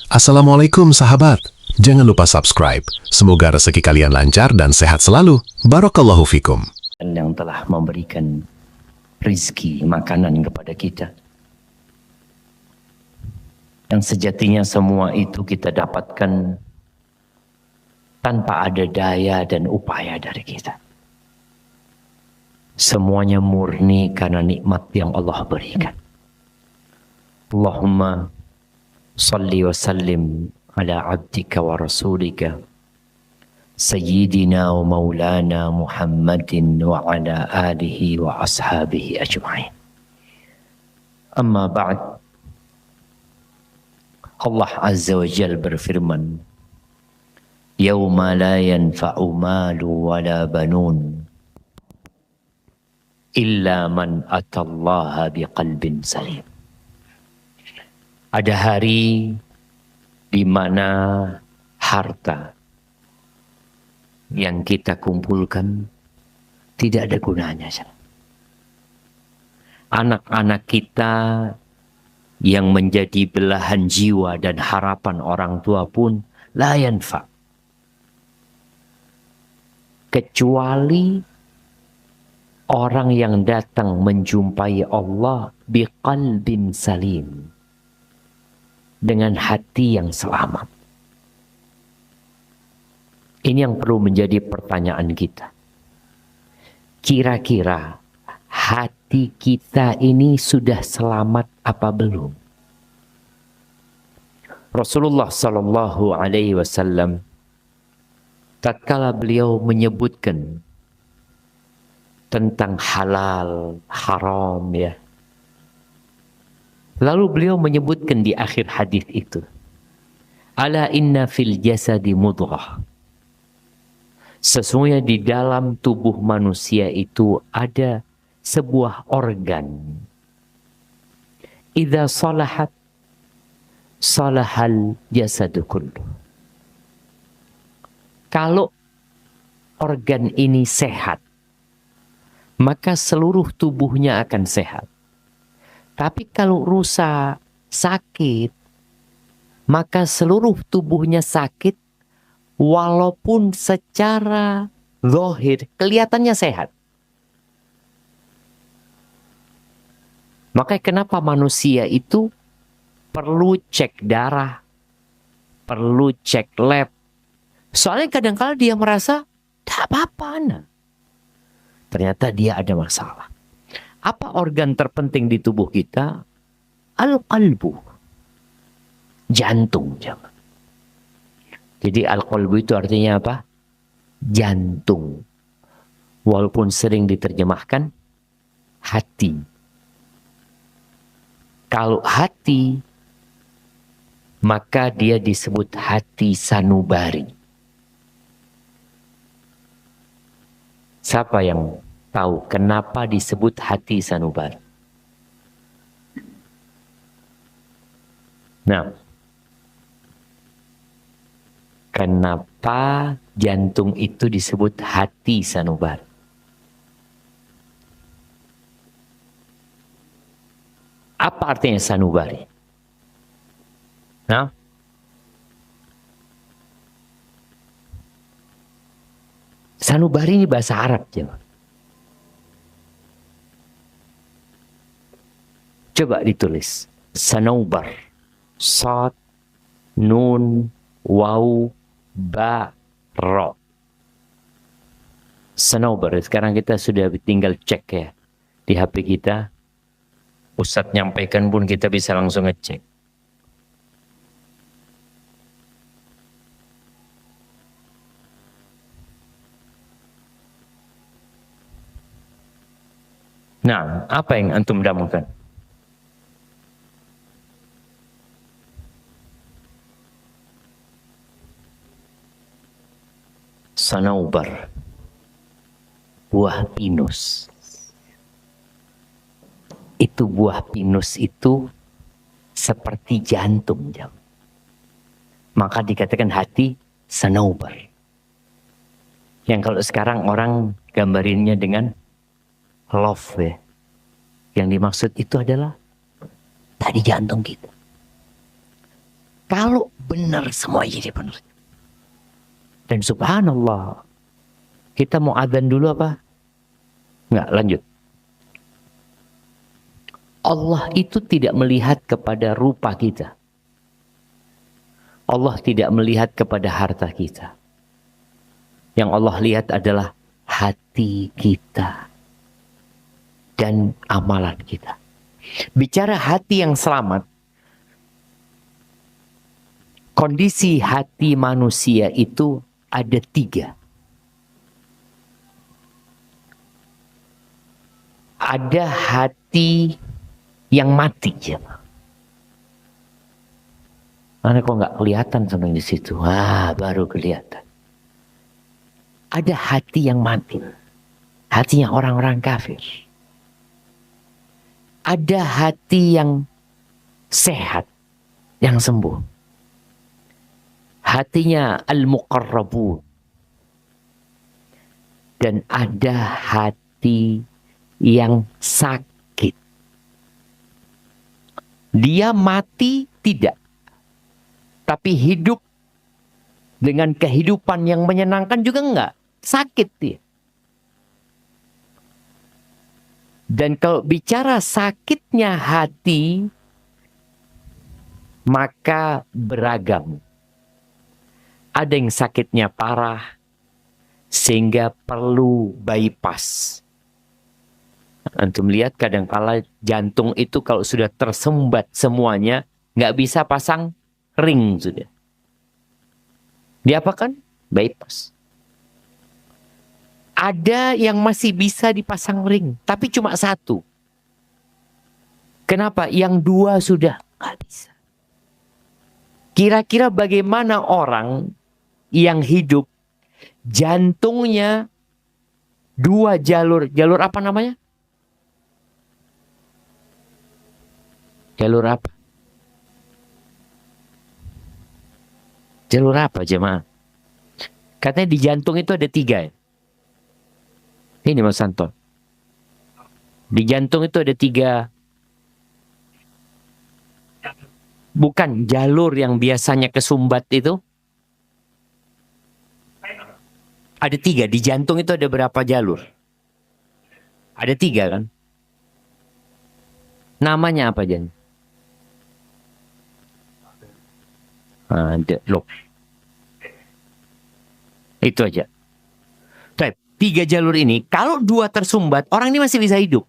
Assalamualaikum sahabat. Jangan lupa subscribe. Semoga rezeki kalian lancar dan sehat selalu. Barakallahu fikum. Yang telah memberikan rizki makanan kepada kita. Yang sejatinya semua itu kita dapatkan tanpa ada daya dan upaya dari kita. Semuanya murni karena nikmat yang Allah berikan. Allahumma salli wa sallim ala abdika wa rasulika Sayyidina wa maulana Muhammadin wa ala alihi wa ashabihi ajma'in. Amma ba'd. Allah Azza wa Jal berfirman, Yawma la yanfa'u malu wa la banun illa man atallaha biqalbin salim. Ada hari di mana harta yang kita kumpulkan tidak ada gunanya. Anak-anak kita yang menjadi belahan jiwa dan harapan orang tua pun la yanfa. Kecuali orang yang datang menjumpai Allah biqalbin salim, dengan hati yang selamat. Ini yang perlu menjadi pertanyaan kita. Kira-kira hati kita ini sudah selamat apa belum? Rasulullah Sallallahu Alaihi Wasallam tatkala beliau menyebutkan tentang halal, haram ya. Lalu beliau menyebutkan di akhir hadis itu, Ala inna fil jasadi mudghah. Sesungguhnya di dalam tubuh manusia itu ada sebuah organ. Idza salahat salahal jasadu kullu. Kalau organ ini sehat, maka seluruh tubuhnya akan sehat. Tapi kalau rusak, sakit, maka seluruh tubuhnya sakit, walaupun secara zahir kelihatannya sehat. Makanya kenapa manusia itu perlu cek darah, perlu cek lab. Soalnya kadang-kadang dia merasa, tak apa-apa, nah. Ternyata dia ada masalah. Apa organ terpenting di tubuh kita? Al-qalbu. Jantung. Jadi al-qalbu itu artinya apa? Jantung. Walaupun sering diterjemahkan hati. Kalau hati, maka dia disebut hati sanubari. Siapa yang tahu kenapa disebut hati sanubari? Nah, kenapa jantung itu disebut hati sanubari? Apa artinya sanubari? Nah, sanubari ini bahasa Arab, jemaah. Coba ditulis. Sanaubar. Sad, nun, waw, ba, ro. Sanaubar. Sekarang kita sudah tinggal cek ya. Di HP kita. Ustadz nyampaikan pun kita bisa langsung ngecek. Nah, apa yang antum damangkan? Sanaubar, buah pinus. Itu buah pinus itu seperti jantung. Maka dikatakan hati sanaubar. Yang kalau sekarang orang gambarinnya dengan love ya. Yang dimaksud itu adalah tadi jantung kita. Kalau benar semua jadi benar. Dan subhanallah, kita mau adzan dulu apa? Enggak, lanjut. Allah itu tidak melihat kepada rupa kita. Allah tidak melihat kepada harta kita. Yang Allah lihat adalah hati kita dan amalan kita. Bicara hati yang selamat, kondisi hati manusia itu ada 3. Ada hati yang mati, ya. Mana kok nggak kelihatan sampai di situ? Baru kelihatan. Ada hati yang mati, hatinya orang-orang kafir. Ada hati yang sehat, yang sembuh. Hatinya al-muqarrabun. Dan ada hati yang sakit. Dia mati tidak, tapi hidup dengan kehidupan yang menyenangkan juga enggak. Sakit dia. Dan kalau bicara sakitnya hati, maka beragam. Ada yang sakitnya parah, sehingga perlu bypass. Antum lihat kadang-kala jantung itu kalau sudah tersumbat semuanya, nggak bisa pasang ring sudah. Diapakan? Bypass. Ada yang masih bisa dipasang ring, tapi cuma 1. Kenapa? Yang 2 sudah nggak bisa. Kira-kira bagaimana orang yang hidup jantungnya 2 jalur. Jalur apa namanya? Jalur apa? Jalur apa, jemaah? Katanya di jantung itu ada 3 ya. Ini Mas Santo. Di jantung itu ada 3. Bukan jalur yang biasanya kesumbat itu. Ada 3. Di jantung itu ada berapa jalur? Ada 3 kan? Namanya apa, Jan? Ada. Loh. Itu aja. 3 jalur ini, kalau 2 tersumbat, orang ini masih bisa hidup.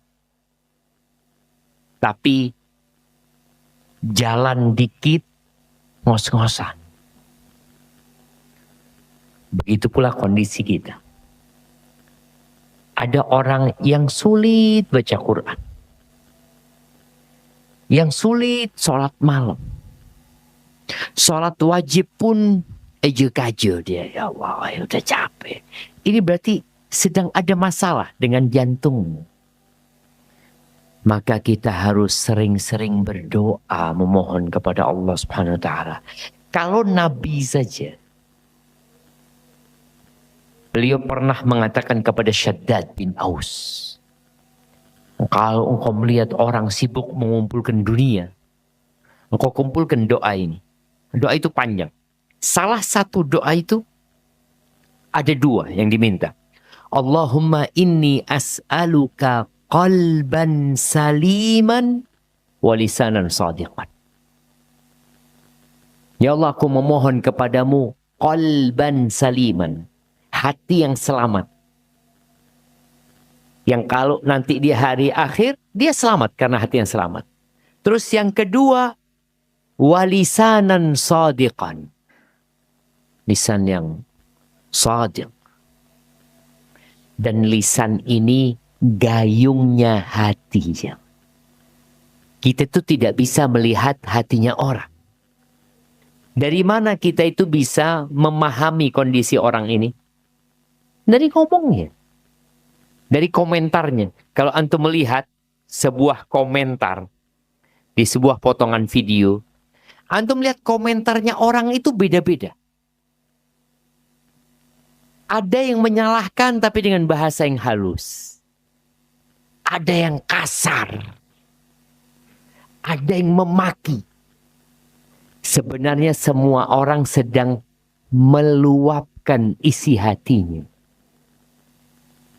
Tapi jalan dikit, ngos-ngosan. Begitu pula kondisi kita. Ada orang yang sulit baca Quran. Yang sulit sholat malam. Sholat wajib pun eje-kaje dia. Ya Allah, udah capek. Ini berarti sedang ada masalah dengan jantung. Maka kita harus sering-sering berdoa memohon kepada Allah Subhanahu wa taala. Kalau Nabi saja, beliau pernah mengatakan kepada Syaddad bin Aus, kalau engkau melihat orang sibuk mengumpulkan dunia, engkau kumpulkan doa ini. Doa itu panjang. Salah satu doa itu ada 2 yang diminta. Allahumma inni as'aluka qalban saliman wa lisanan sadiqan. Ya Allah, aku memohon kepadamu qalban saliman, hati yang selamat. Yang kalau nanti di hari akhir, dia selamat karena hati yang selamat. Terus yang kedua, walisanan sadiqan. Lisan yang sadiq. Dan lisan ini gayungnya hatinya. Kita tuh tidak bisa melihat hatinya orang. Dari mana kita itu bisa memahami kondisi orang ini? Dari ngomongnya. Dari komentarnya. Kalau antum melihat sebuah komentar di sebuah potongan video, antum lihat komentarnya orang itu beda-beda. Ada yang menyalahkan tapi dengan bahasa yang halus. Ada yang kasar. Ada yang memaki. Sebenarnya semua orang sedang meluapkan isi hatinya.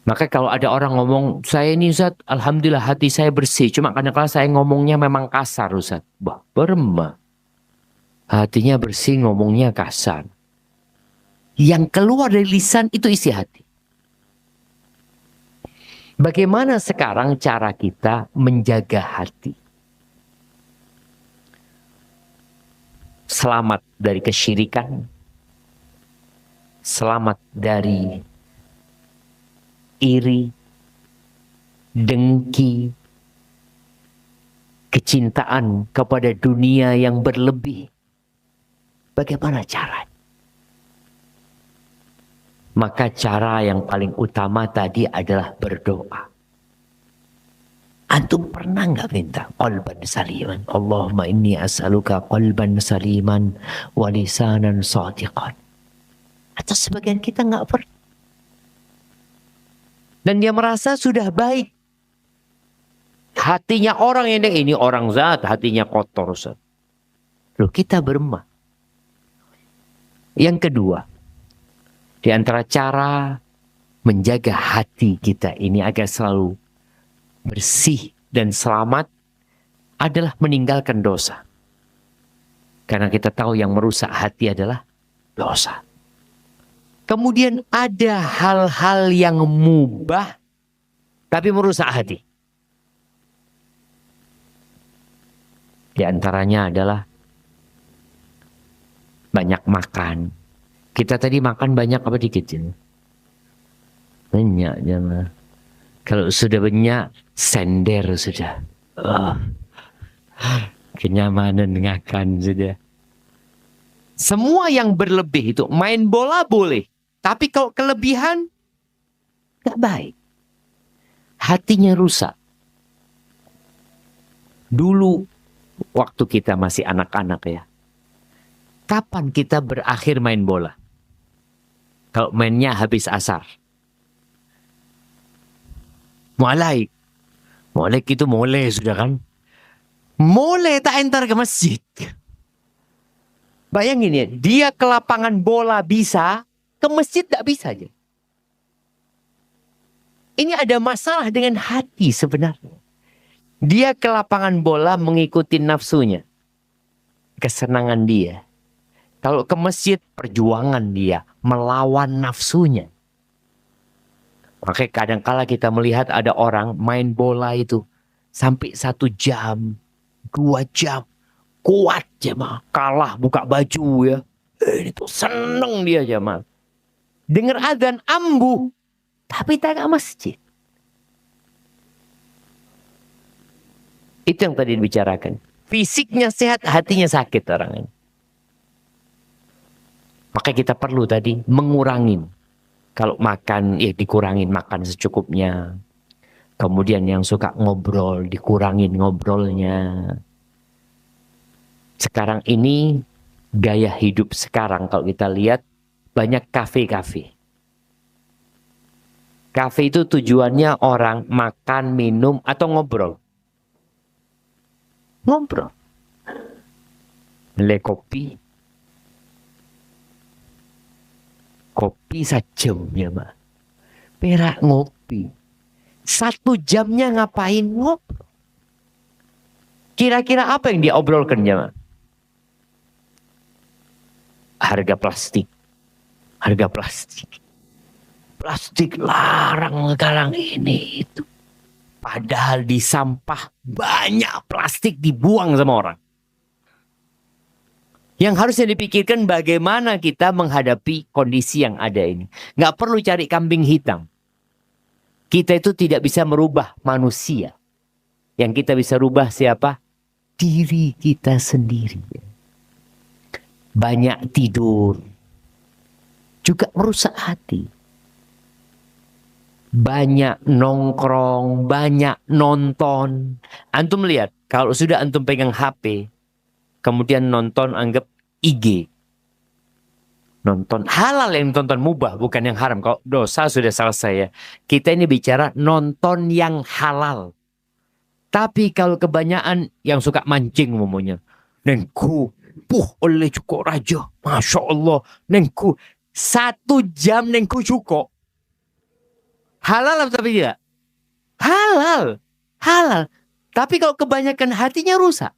Maka kalau ada orang ngomong, saya ini Ustaz, alhamdulillah hati saya bersih. Cuma kadang-kadang saya ngomongnya memang kasar Ustaz. Bah, berema. Hatinya bersih, ngomongnya kasar. Yang keluar dari lisan itu isi hati. Bagaimana sekarang cara kita menjaga hati? Selamat dari kesyirikan. Selamat dari iri, dengki, kecintaan kepada dunia yang berlebih. Bagaimana caranya? Maka cara yang paling utama tadi adalah berdoa. Antum pernah nggak minta qalban saliman? Allahumma inni as'aluka qalban saliman wa lisanan shadiqan. Atau sebagian kita nggak pernah. Dan dia merasa sudah baik. Hatinya orang ini orang zat, hatinya kotor. Loh, kita beremah. Yang kedua, di antara cara menjaga hati kita ini agar selalu bersih dan selamat adalah meninggalkan dosa. Karena kita tahu yang merusak hati adalah dosa. Kemudian ada hal-hal yang mubah tapi merusak hati. Di antaranya adalah banyak makan. Kita tadi makan banyak apa dikit ini? Banyak jangan. Kalau sudah banyak, sender sudah. Kenyamanan ngakan sudah. Semua yang berlebih itu, main bola boleh. Tapi kalau kelebihan, gak baik. Hatinya rusak. Dulu, waktu kita masih anak-anak ya. Kapan kita berakhir main bola? Kalau mainnya habis asar. Mulai itu mulai sudah kan. Mulai tak entar ke masjid. Bayangin ya, dia ke lapangan bola bisa, ke masjid tak bisa aja. Ini ada masalah dengan hati sebenarnya. Dia ke lapangan bola mengikuti nafsunya. Kesenangan dia. Kalau ke masjid, perjuangan dia. Melawan nafsunya. Makanya kadang-kala kita melihat ada orang main bola itu. Sampai 1 jam, 2 jam. Kuat jemaah. Kalah buka baju ya. Itu seneng dia jemaah. Dengar adzan ambuh. Tapi tak ke masjid. Itu yang tadi dibicarakan. Fisiknya sehat, hatinya sakit orang ini. Maka kita perlu tadi mengurangin. Kalau makan, ya dikurangin makan secukupnya. Kemudian yang suka ngobrol, dikurangin ngobrolnya. Sekarang ini, gaya hidup sekarang kalau kita lihat, banyak kafe-kafe. Kafe itu tujuannya orang makan, minum, atau ngobrol. Ngobrol. Beli kopi. Kopi sejam ya Mbak. Perak ngopi. 1 jamnya ngapain ngobrol. Kira-kira apa yang dia obrolkan ya Mbak? Harga plastik. Harga plastik. Plastik larang sekarang ini itu. Padahal di sampah banyak plastik dibuang sama orang. Yang harusnya dipikirkan bagaimana kita menghadapi kondisi yang ada ini. Nggak perlu cari kambing hitam. Kita itu tidak bisa merubah manusia. Yang kita bisa rubah siapa? Diri kita sendiri. Banyak tidur. Juga merusak hati. Banyak nongkrong, banyak nonton. Antum lihat, kalau sudah antum pegang HP, kemudian nonton anggap IG. Nonton halal yang tonton mubah, bukan yang haram. Kalau dosa sudah selesai ya. Kita ini bicara nonton yang halal. Tapi kalau kebanyakan yang suka mancing umumnya. Dan Oleh cukup raja. Masya Allah. Nengku 1 jam nengku cukup. Halal atau tapi tidak? Halal. Halal. Tapi kalau kebanyakan hatinya rusak.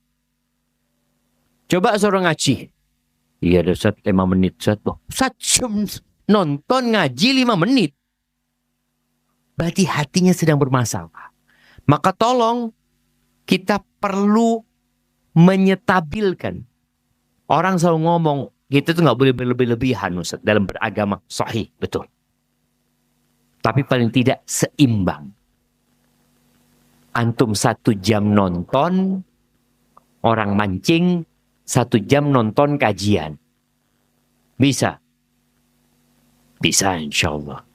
Coba seorang ngaji. Iya ada Ustaz 5 menit Ustaz. 1 jam nonton ngaji 5 menit. Berarti hatinya sedang bermasalah. Maka tolong kita perlu menyetabilkan. Orang selalu ngomong, kita tuh nggak boleh berlebih-lebihan Ustaz, dalam beragama. Sahih, betul. Tapi paling tidak seimbang. Antum 1 jam nonton, orang mancing, 1 jam nonton kajian. Bisa? Bisa insya Allah.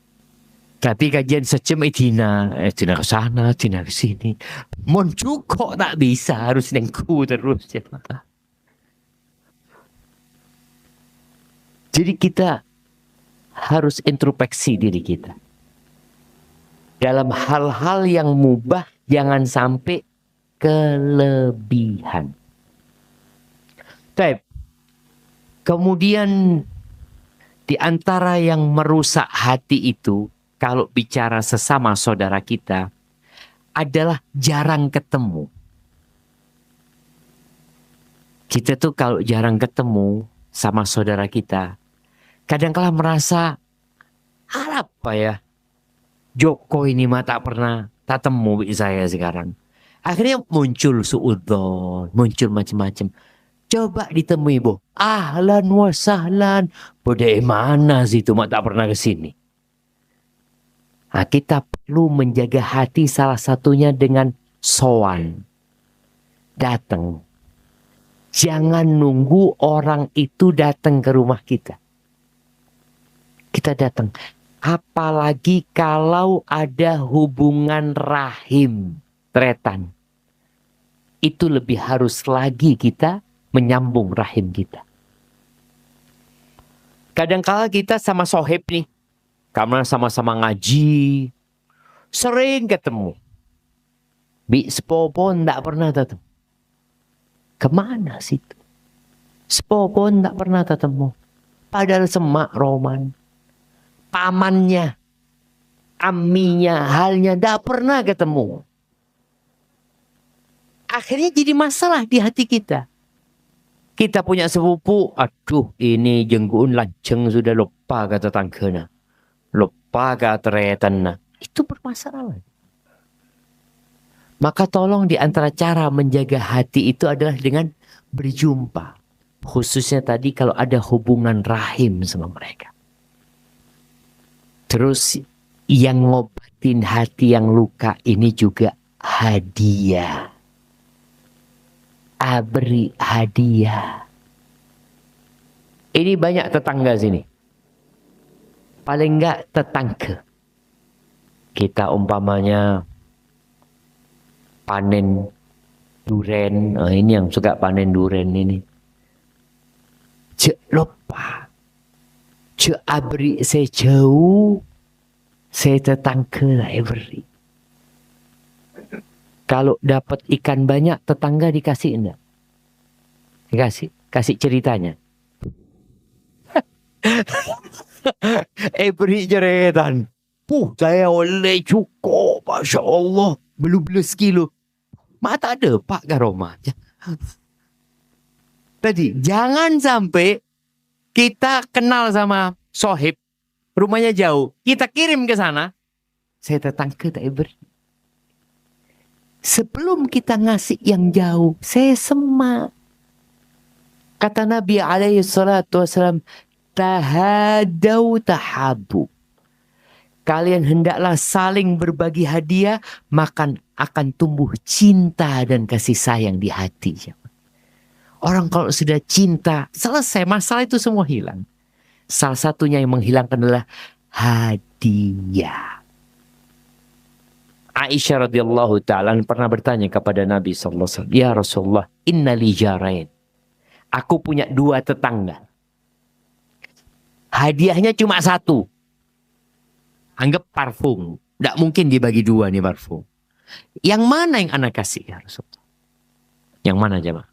Tapi kajian sejam tina ke sana, tina ke sini. Mon cukup tak bisa, harus nengku terus. Jadi kita harus introspeksi diri kita. Dalam hal-hal yang mubah, jangan sampai kelebihan. Baik. Kemudian di antara yang merusak hati itu, kalau bicara sesama saudara kita, adalah jarang ketemu. Kita tuh kalau jarang ketemu sama saudara kita, kadang-kala merasa, apa ya, Joko ini mah tak pernah, tak temu saya sekarang. Akhirnya muncul suudzon, muncul macam-macam. Coba ditemui bu, ahlan wa sahlan, bodai mana sih itu mak tak pernah ke sini. Nah, kita perlu menjaga hati salah satunya dengan sowan. Datang. Jangan nunggu orang itu datang ke rumah kita. Kita datang. Apalagi kalau ada hubungan rahim, tretan. Itu lebih harus lagi kita menyambung rahim kita. Kadangkala kita sama sohib nih. Karena sama-sama ngaji. Sering ketemu. Bi sepopon tak pernah ketemu. Kemana situ? Sepopon tak pernah ketemu. Padahal semak Roman. Pamannya. Amminya. Halnya tak pernah ketemu. Akhirnya jadi masalah di hati kita. Kita punya sepupu. Aduh ini jenggun lanceng sudah lupa kata tangkena. Lupa katretan. Itu bermasalah. Maka tolong di antara cara menjaga hati itu adalah dengan berjumpa. Khususnya tadi kalau ada hubungan rahim sama mereka. Terus yang ngobatin hati yang luka ini juga hadiah. Beri hadiah. Ini banyak tetangga sini. Paling enggak tetangga. Kita umpamanya panen duren. Ini yang suka panen duren ini. Cek lupa. Cek abri saya jauh. Saya tetangga lah beri. Kalau dapat ikan banyak tetangga dikasih enggak? Dikasih. Kasih ceritanya. Beri ceretan. Saya oleh cukup. Masya Allah. Belum sekilo. Mak tak ada Pak Garoma. Tadi jangan sampai kita kenal sama sohib. Rumahnya jauh. Kita kirim ke sana. Saya tetangga tak beri. Sebelum kita ngasih yang jauh. Saya semak. Kata Nabi alaihi salatu wassalam. Tahadau tahabu. Kalian hendaklah saling berbagi hadiah. Maka akan tumbuh cinta dan kasih sayang di hati. Orang kalau sudah cinta. Selesai masalah itu semua hilang. Salah satunya yang menghilangkan adalah hadiah. Aisyah radhiyallahu ta'ala pernah bertanya kepada Nabi SAW. Ya Rasulullah, inna li jarain. Aku punya 2 tetangga. Hadiahnya cuma 1. Anggap parfum. Tidak mungkin dibagi 2 nih parfum. Yang mana yang anak kasih ya Rasulullah? Yang mana jemaah?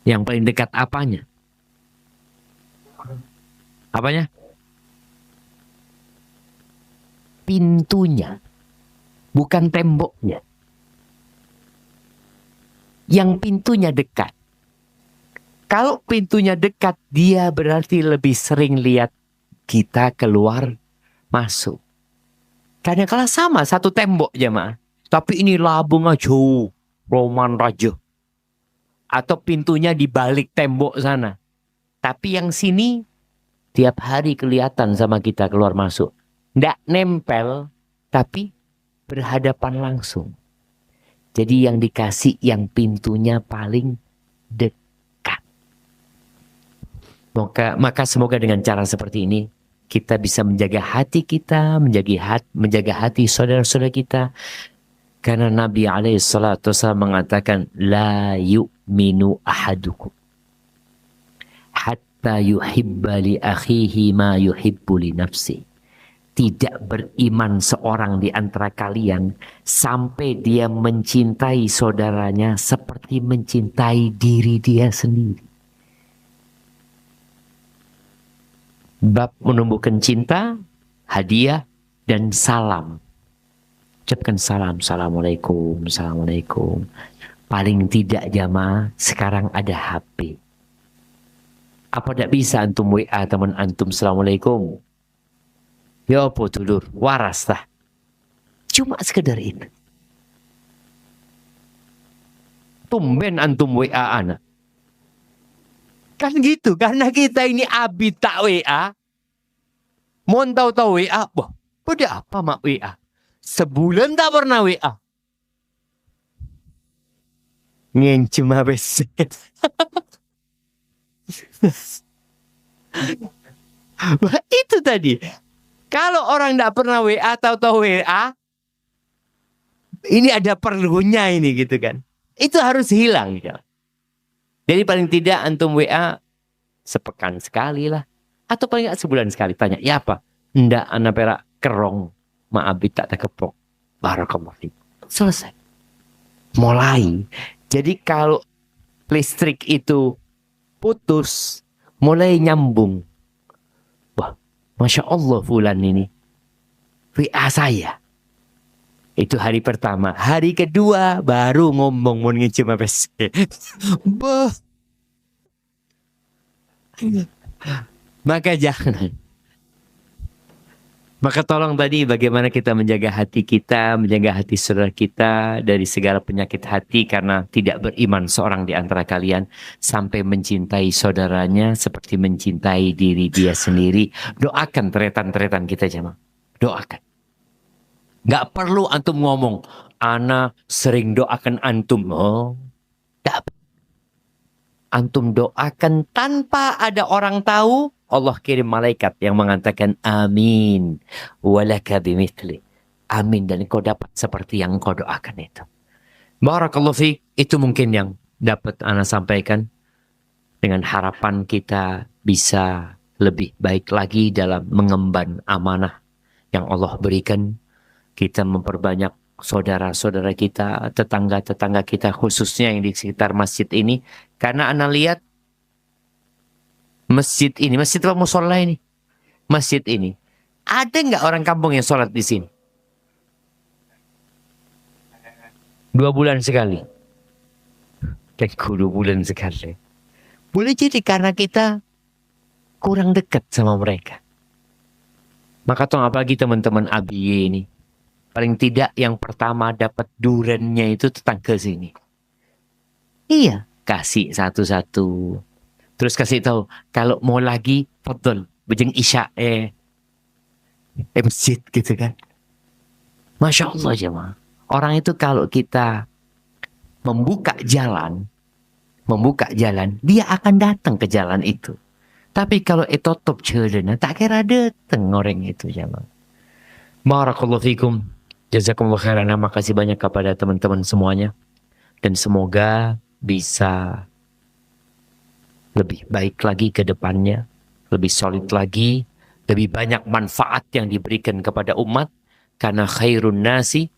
Yang paling dekat apanya? Apanya? Pintunya, bukan temboknya. Yang pintunya dekat. Kalau pintunya dekat, dia berarti lebih sering lihat kita keluar masuk. Kadang-kala sama satu tembok jemaah. Tapi ini labung aja, Roman Raja. Atau pintunya di balik tembok sana. Tapi yang sini tiap hari kelihatan sama kita keluar masuk. Nggak nempel, tapi berhadapan langsung. Jadi yang dikasih yang pintunya paling dekat. Maka semoga dengan cara seperti ini kita bisa menjaga hati kita, menjaga hati saudara-saudara kita. Karena Nabi SAW mengatakan, La yu'minu ahadukum hatta yuhibba li akhihi ma yuhibbu li nafsi. Tidak beriman seorang di antara kalian sampai dia mencintai saudaranya seperti mencintai diri dia sendiri. Bab menumbuhkan cinta, hadiah, dan salam. Ucapkan salam, assalamualaikum, assalamualaikum. Paling tidak jamaah, sekarang ada HP. Apa tidak bisa antum WA teman antum, assalamualaikum? Ya apa dulur, waras lah. Cuma sekedar itu. Tumben antum WA anak. Kan gitu, karena kita ini abid tak WA. Mau tahu WA, wah, pada apa mak WA? Sebulan tak pernah WA. Ngencem habis. Itu tadi. Kalau orang tidak pernah WA, tahu-tahu WA, ini ada perlunya ini gitu kan. Itu harus hilang. Ya. Jadi paling tidak antum WA sepekan sekali lah. Atau paling nggak sebulan sekali. Tanya, ya apa? Ndak anak perak kerong. Maabit tak terkepok. Barakallahu fiik. Selesai. Mulai. Jadi kalau listrik itu putus, mulai nyambung. Wah, Masya Allah fulan ini. WA saya. Itu hari pertama. Hari kedua baru ngomong mau ngecem apa sih. Maka jangan. Maka tolong tadi bagaimana kita menjaga hati kita, menjaga hati saudara kita dari segala penyakit hati karena tidak beriman seorang di antara kalian sampai mencintai saudaranya seperti mencintai diri dia sendiri. Doakan teretan-teretan kita jemaah. Doakan. Gak perlu antum ngomong, ana sering doakan antum. Oh, gak. Antum doakan tanpa ada orang tahu. Allah kirim malaikat yang mengatakan amin walaka bimithli. Amin dan kau dapat seperti yang kau doakan itu. Barakallahu fiik. Itu mungkin yang dapat ana sampaikan dengan harapan kita bisa lebih baik lagi dalam mengemban amanah yang Allah berikan. Kita memperbanyak saudara-saudara kita, tetangga-tetangga kita khususnya yang di sekitar masjid ini. Karena ana lihat masjid ini, masjid apa musola ini? Masjid ini. Ada nggak orang kampung yang sholat di sini? 2 bulan sekali. Kayakku 2 bulan sekali. Boleh jadi karena kita kurang dekat sama mereka. Maka tong apalagi teman-teman ABY ini. Paling tidak yang pertama dapat durennya itu tetangga sini. Iya, kasih satu-satu. Terus kasih tahu kalau mau lagi fadhol bejeng isya masjid gitu kan. Masya Allah jemaah. Orang itu kalau kita membuka jalan, dia akan datang ke jalan itu. Tapi kalau top jalan, tak kira datang orang itu jemaah. Barakallahu fikum. Jazakumullah khairan. Terima kasih banyak kepada teman-teman semuanya. Dan semoga bisa lebih baik lagi ke depannya, lebih solid lagi, lebih banyak manfaat yang diberikan kepada umat karena khairun nasi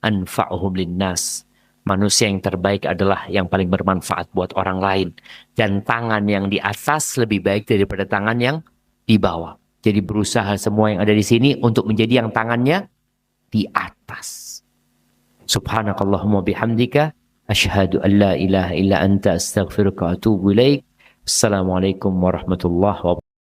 anfa'uhum linnas. Manusia yang terbaik adalah yang paling bermanfaat buat orang lain. Dan tangan yang di atas lebih baik daripada tangan yang di bawah. Jadi berusaha semua yang ada di sini untuk menjadi yang tangannya di atas. Subhanakallahumma bihamdika. Asyhadu an la ilaha illa anta astaghfiruka wa atubu ilaik. Assalamualaikum warahmatullahi wabarakatuh.